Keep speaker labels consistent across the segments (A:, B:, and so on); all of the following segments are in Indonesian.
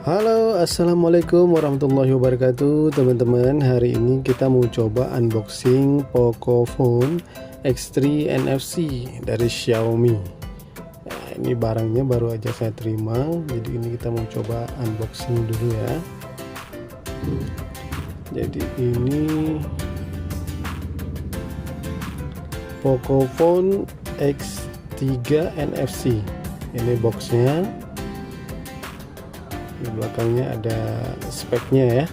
A: Halo, assalamualaikum warahmatullahi wabarakatuh, teman-teman. Hari ini kita mau coba unboxing Pocophone X3 NFC dari Xiaomi. Nah, ini barangnya baru aja saya terima, jadi ini kita mau coba unboxing dulu ya. Jadi ini Pocophone X3 NFC. Ini boxnya. Di belakangnya ada speknya ya.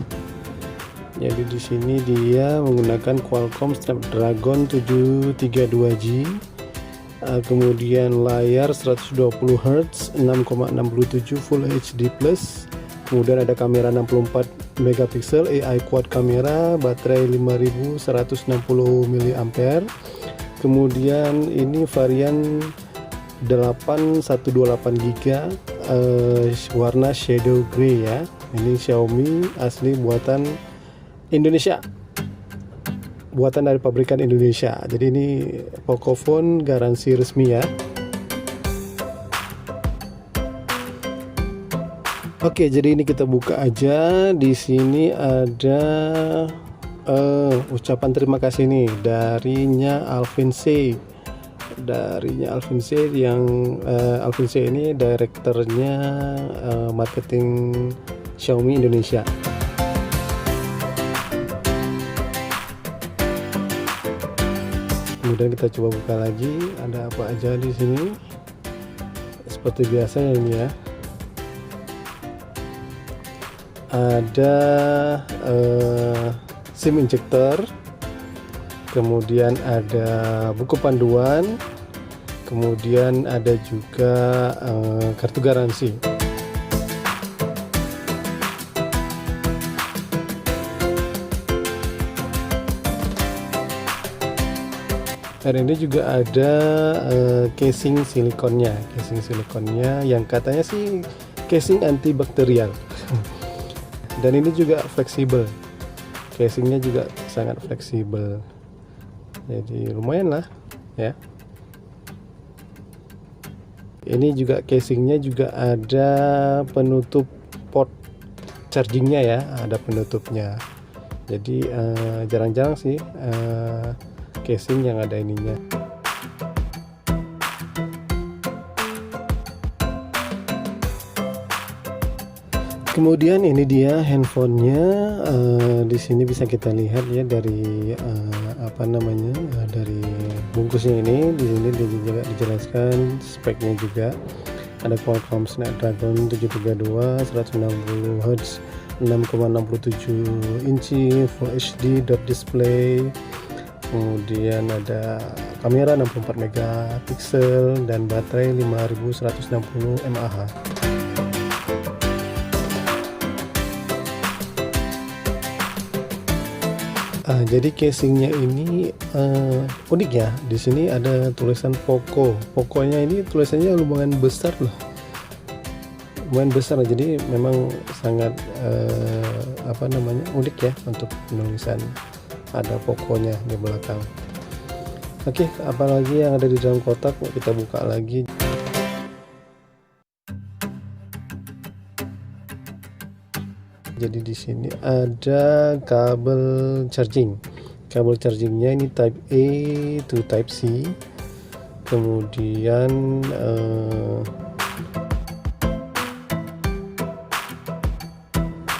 A: Jadi di sini dia menggunakan Qualcomm Snapdragon 732G, kemudian layar 120 Hz 6,67 Full HD+, kemudian ada kamera 64 megapiksel AI quad kamera, baterai 5160 mAh, kemudian ini varian 8128GB, warna shadow grey ya. Ini Xiaomi asli buatan Indonesia, buatan dari pabrikan Indonesia. Jadi ini Pocophone garansi resmi ya. Oke, jadi ini kita buka aja. Di sini ada ucapan terima kasih nih darinya Alvin C. Alvin C ini direkturnya marketing Xiaomi Indonesia. Kemudian kita coba buka lagi, ada apa aja di sini. Seperti biasa ini ya. Ada SIM injector, kemudian ada buku panduan, kemudian ada juga kartu garansi. Dan ini juga ada casing silikonnya yang katanya sih casing antibakterial. Dan ini juga fleksibel, casingnya juga sangat fleksibel. Jadi lumayan lah ya. Ini juga casingnya juga ada penutup port chargingnya ya, ada penutupnya. Jadi jarang-jarang sih casing yang ada ininya. Kemudian ini dia handphonenya. Di sini bisa kita lihat ya dari dari bungkusnya ini. Di sini juga dijelaskan speknya juga. Ada Qualcomm Snapdragon 732, 160 Hz, 6,67 inci Full HD display. Kemudian ada kamera 64 megapiksel dan baterai 5160 mAh. Jadi casingnya ini unik ya. Di sini ada tulisan Poco. Poconya ini tulisannya lumayan besar loh. Lumayan besar. Jadi memang sangat unik ya untuk penulisan. Ada Poconya di belakang. Oke, apalagi yang ada di dalam kotak, kita buka lagi. Jadi di sini ada kabel charging. Kabel chargingnya ini Type A to Type C. Kemudian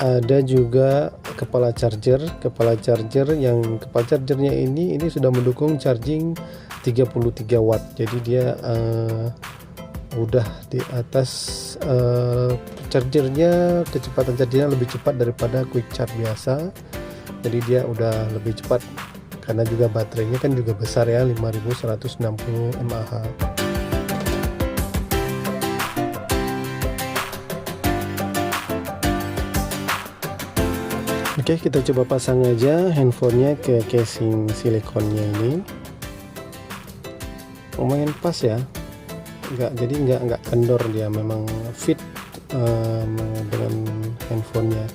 A: ada juga kepala chargernya ini sudah mendukung charging 33 watt. Jadi dia udah di atas chargernya, kecepatan chargernya lebih cepat daripada quick charge biasa. Jadi dia udah lebih cepat karena juga baterainya kan juga besar ya, 5160 mAh. Oke, kita coba pasang aja handphonenya ke casing silikonnya ini. Lumayan pas ya. Jadi nggak kendor, dia memang fit dengan handphonenya.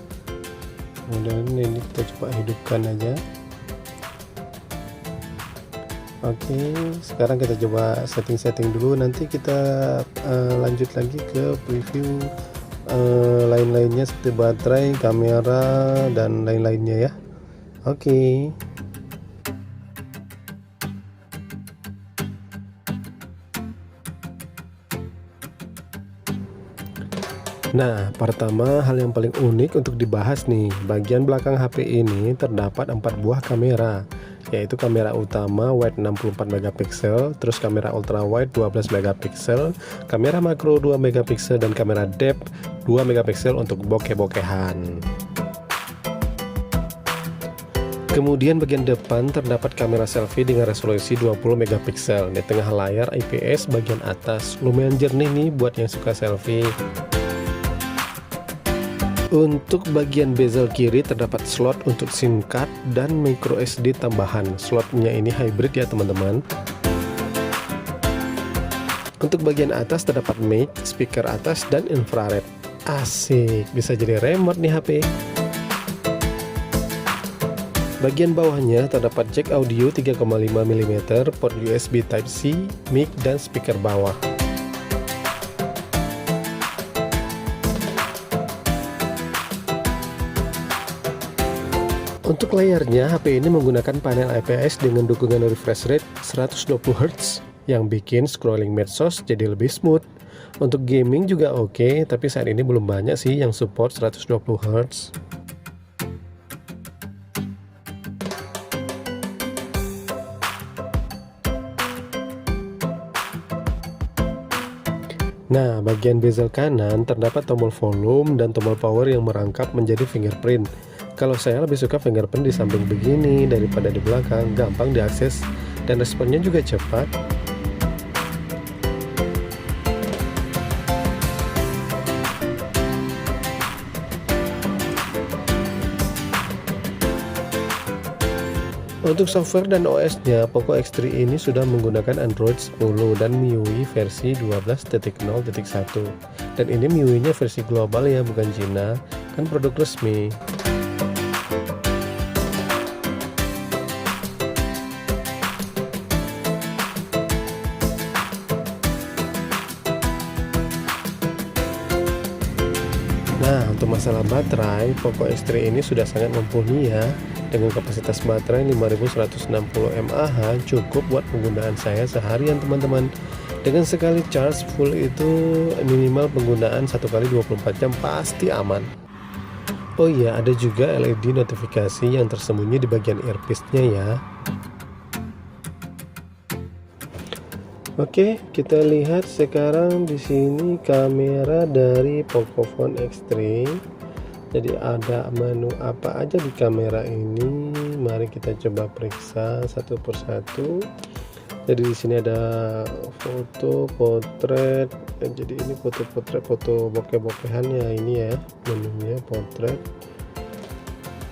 A: Kemudian ini kita coba hidupkan aja. Oke, sekarang kita coba setting dulu, nanti kita lanjut lagi ke preview lain-lainnya seperti baterai, kamera, dan lain-lainnya ya. Oke. Nah, pertama hal yang paling unik untuk dibahas nih, bagian belakang HP ini terdapat 4 buah kamera, yaitu kamera utama wide 64 megapiksel, terus kamera ultra wide 12 megapiksel, kamera makro 2 megapiksel, dan kamera depth 2 megapiksel untuk bokeh-bokehan. Kemudian bagian depan terdapat kamera selfie dengan resolusi 20 megapiksel. Di tengah layar IPS bagian atas, lumayan jernih nih buat yang suka selfie. Untuk bagian bezel kiri terdapat slot untuk SIM card dan micro SD tambahan. Slotnya ini hybrid ya teman-teman. Untuk bagian atas terdapat mic, speaker atas, dan infrared. Asik, bisa jadi remote nih HP. Bagian bawahnya terdapat jack audio 3,5 mm, port USB Type-C, mic, dan speaker bawah. Untuk layarnya, HP ini menggunakan panel IPS dengan dukungan refresh rate 120 Hz yang bikin scrolling medsos jadi lebih smooth. Untuk gaming juga oke, tapi saat ini belum banyak sih yang support 120 Hz. Nah, bagian bezel kanan terdapat tombol volume dan tombol power yang merangkap menjadi fingerprint. Kalau saya lebih suka fingerprint di samping begini daripada di belakang, gampang diakses dan responnya juga cepat. Untuk software dan OS-nya, Poco X3 ini sudah menggunakan Android 10 dan MIUI versi 12.0.1. Dan ini MIUI-nya versi global ya, bukan Cina, kan produk resmi. Nah, untuk masalah baterai, Poco X3 ini sudah sangat mumpuni ya. Dengan kapasitas baterai 5160 mAh cukup buat penggunaan saya seharian teman-teman. Dengan sekali charge full itu minimal penggunaan 1 kali 24 jam pasti aman. Oh iya, ada juga LED notifikasi yang tersembunyi di bagian earpiece-nya ya. Oke, kita lihat sekarang di sini kamera dari Pocophone X3. Jadi ada menu apa aja di kamera ini? Mari kita coba periksa satu persatu. Jadi di sini ada foto, potret. Jadi ini foto potret, foto bokeh-bokehannya ini ya, menunya potret.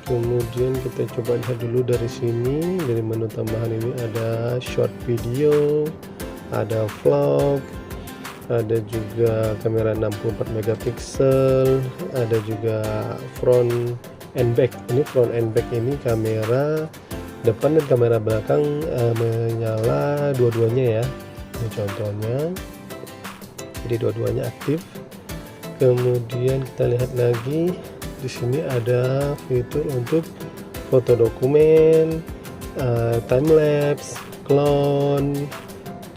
A: Kemudian kita coba lihat dulu dari sini, dari menu tambahan ini ada short video, ada vlog, ada juga kamera 64 megapiksel, ada juga front and back. Ini front and back ini kamera depan dan kamera belakang menyala dua-duanya ya. Ini contohnya, jadi dua-duanya aktif. Kemudian kita lihat lagi di sini ada fitur untuk foto dokumen, time lapse, clone.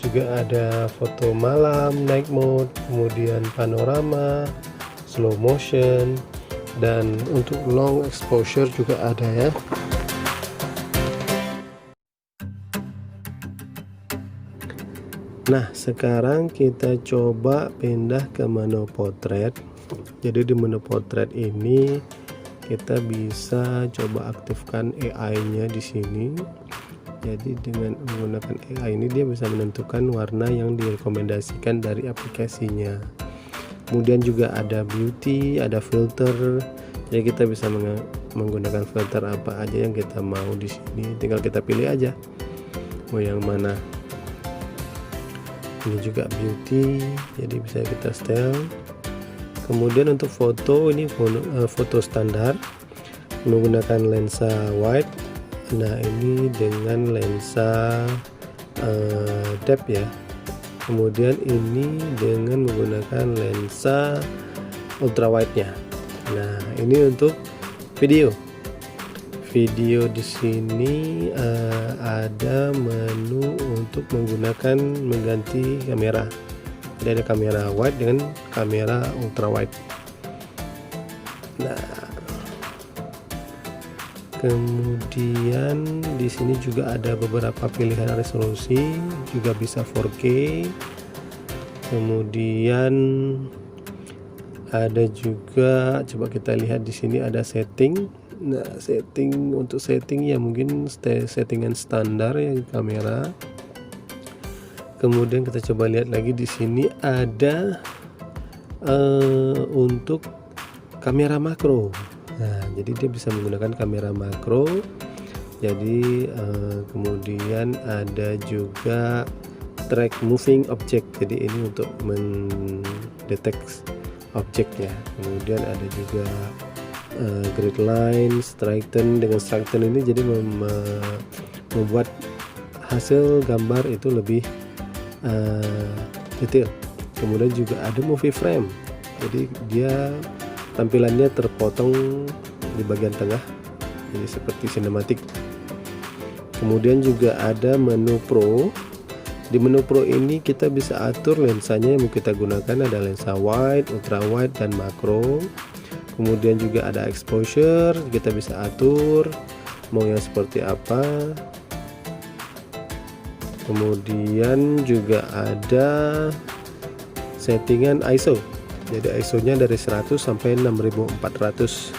A: Juga ada foto malam, night mode, kemudian panorama, slow motion, dan untuk long exposure juga ada ya. Nah, sekarang kita coba pindah ke menu potret. Jadi di menu potret ini kita bisa coba aktifkan AI-nya di sini. Jadi dengan menggunakan AI ini dia bisa menentukan warna yang direkomendasikan dari aplikasinya. Kemudian juga ada beauty, ada filter. Jadi kita bisa menggunakan filter apa aja yang kita mau di sini. Tinggal kita pilih aja mau yang mana. Ini juga beauty, jadi bisa kita setel. Kemudian untuk foto ini foto standar menggunakan lensa wide. Nah, ini dengan lensa depth ya. Kemudian ini dengan menggunakan lensa ultrawide-nya. Nah, ini untuk video. Video di sini ada menu untuk mengganti kamera. Jadi ada kamera wide dengan kamera ultrawide. Nah, kemudian di sini juga ada beberapa pilihan resolusi, juga bisa 4K. Kemudian ada juga, coba kita lihat di sini ada setting. Nah, untuk setting ya mungkin settingan standar ya kamera. Kemudian kita coba lihat lagi di sini ada untuk kamera makro. Nah, jadi dia bisa menggunakan kamera makro. Jadi kemudian ada juga track moving object. Jadi ini untuk mendeteksi objeknya. Kemudian ada juga grid line, straighten. Dengan straighten ini jadi membuat hasil gambar itu lebih detail. Kemudian juga ada movie frame, jadi dia tampilannya terpotong di bagian tengah, jadi seperti sinematik. Kemudian juga ada menu pro. Di menu pro ini kita bisa atur lensanya yang mau kita gunakan, ada lensa wide, ultra wide, dan makro. Kemudian juga ada exposure, kita bisa atur mau yang seperti apa. Kemudian juga ada settingan ISO. Jadi ISO nya dari 100 sampai 6400.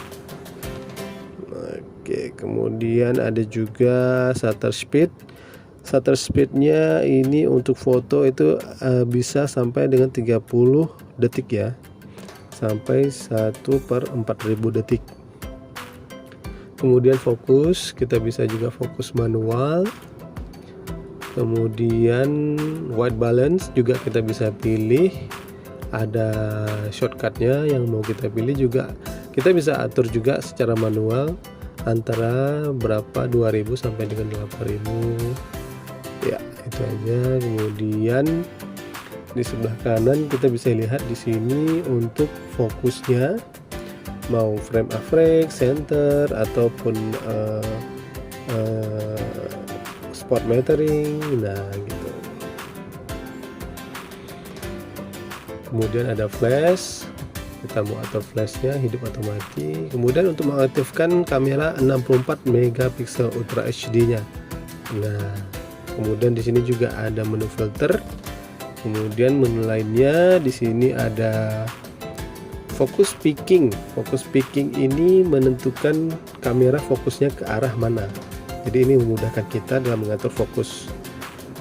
A: Oke, kemudian ada juga shutter speed. Shutter speednya ini untuk foto itu bisa sampai dengan 30 detik ya, sampai 1/4000 detik. Kemudian fokus, kita bisa juga fokus manual. Kemudian white balance juga kita bisa pilih, ada shortcutnya yang mau kita pilih juga. Kita bisa atur juga secara manual antara berapa, 2000 sampai dengan 8000 ya, itu aja. Kemudian di sebelah kanan kita bisa lihat di sini untuk fokusnya, mau frame average, center, ataupun spot metering. Nah gitu. Kemudian ada flash, kita mau atur flashnya hidup atau mati. Kemudian untuk mengaktifkan kamera 64 megapiksel Ultra HD nya. Nah, kemudian di sini juga ada menu filter. Kemudian menu lainnya di sini ada focus picking. Focus picking ini menentukan kamera fokusnya ke arah mana. Jadi ini memudahkan kita dalam mengatur fokus.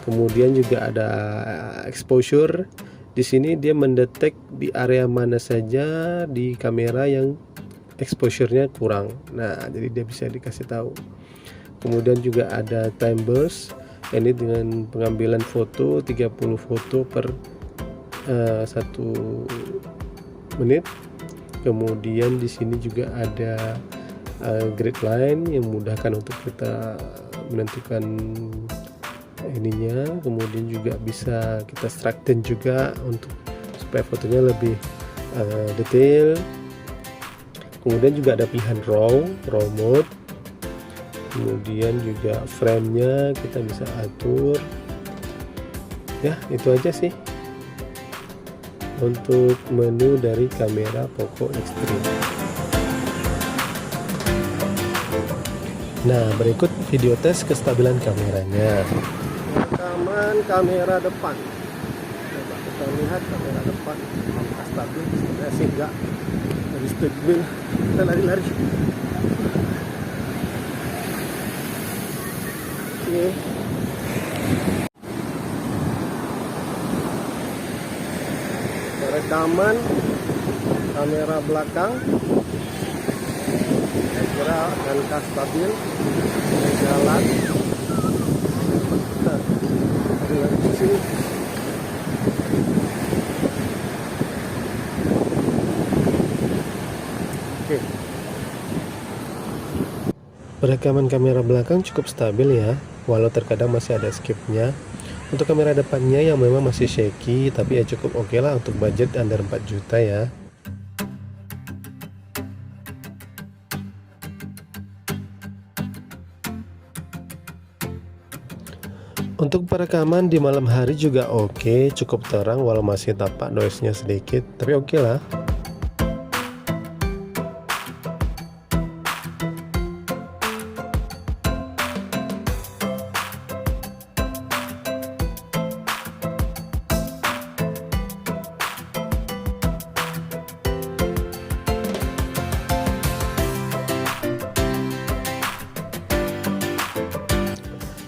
A: Kemudian juga ada exposure. Di sini dia mendetek di area mana saja di kamera yang exposure-nya kurang. Nah, jadi dia bisa dikasih tahu. Kemudian juga ada time burst. Ini dengan pengambilan foto 30 foto per 1 menit. Kemudian di sini juga ada grid line yang memudahkan untuk kita menentukan ininya. Kemudian juga bisa kita straighten juga untuk supaya fotonya lebih detail. Kemudian juga ada pilihan raw mode. Kemudian juga frame-nya kita bisa atur. Ya, itu aja sih untuk menu dari kamera Poco X3. Nah, berikut video tes kestabilan kameranya. Rekaman kamera depan. Coba kita lihat kamera depan apakah stabil. Sebenarnya sih enggak, lebih stabil. Kita lari-lari. Oke. Rekaman kamera belakang kira akankah stabil jalan. Nah, di sini oke. Perekaman kamera belakang cukup stabil ya, walau terkadang masih ada skipnya. Untuk kamera depannya yang memang masih shaky, tapi ya cukup oke lah untuk budget under 4 juta ya. Untuk perekaman di malam hari juga oke, cukup terang walau masih tampak noise-nya sedikit, tapi oke lah.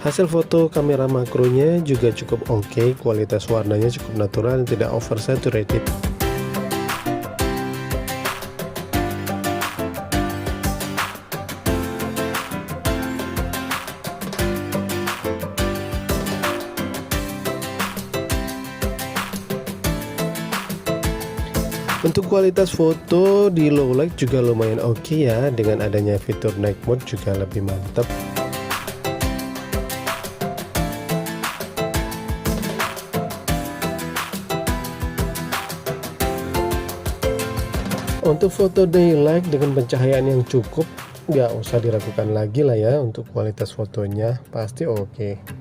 A: Hasil foto kamera makronya juga cukup oke, kualitas warnanya cukup natural dan tidak oversaturated. Untuk kualitas foto di low light juga lumayan oke ya, dengan adanya fitur night mode juga lebih mantap. Untuk foto daylight dengan pencahayaan yang cukup, nggak usah diragukan lagi lah ya, untuk kualitas fotonya pasti oke.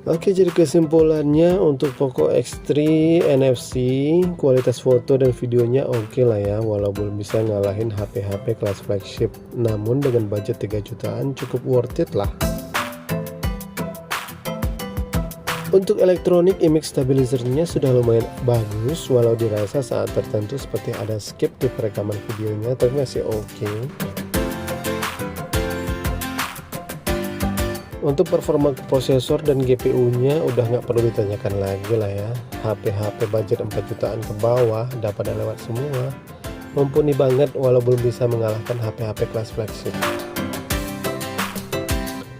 A: Oke, jadi kesimpulannya untuk Poco X3 NFC kualitas foto dan videonya oke lah ya, walau belum bisa ngalahin HP-HP kelas flagship, namun dengan budget 3 jutaan cukup worth it lah. Untuk elektronik image stabilizernya sudah lumayan bagus, walau dirasa saat tertentu seperti ada skip di perekaman videonya, tapi masih oke. Untuk performa prosesor dan GPU-nya udah nggak perlu ditanyakan lagi lah ya. HP-HP budget 4 jutaan ke bawah dapat lewat semua. Mumpuni banget walau belum bisa mengalahkan HP-HP kelas flagship.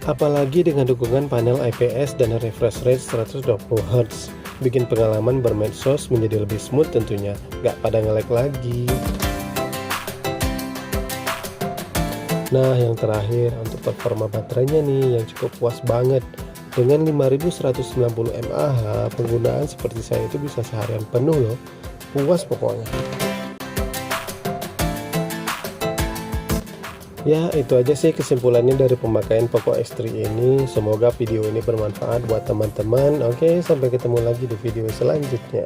A: Apalagi dengan dukungan panel IPS dan refresh rate 120Hz. Bikin pengalaman bermedsos menjadi lebih smooth tentunya, nggak pada nge-lag lagi. Nah, yang terakhir untuk performa baterainya nih yang cukup puas banget. Dengan 5190 mAh, penggunaan seperti saya itu bisa seharian penuh loh. Puas pokoknya. Ya, itu aja sih kesimpulannya dari pemakaian Poco X3 ini. Semoga video ini bermanfaat buat teman-teman. Oke, sampai ketemu lagi di video selanjutnya.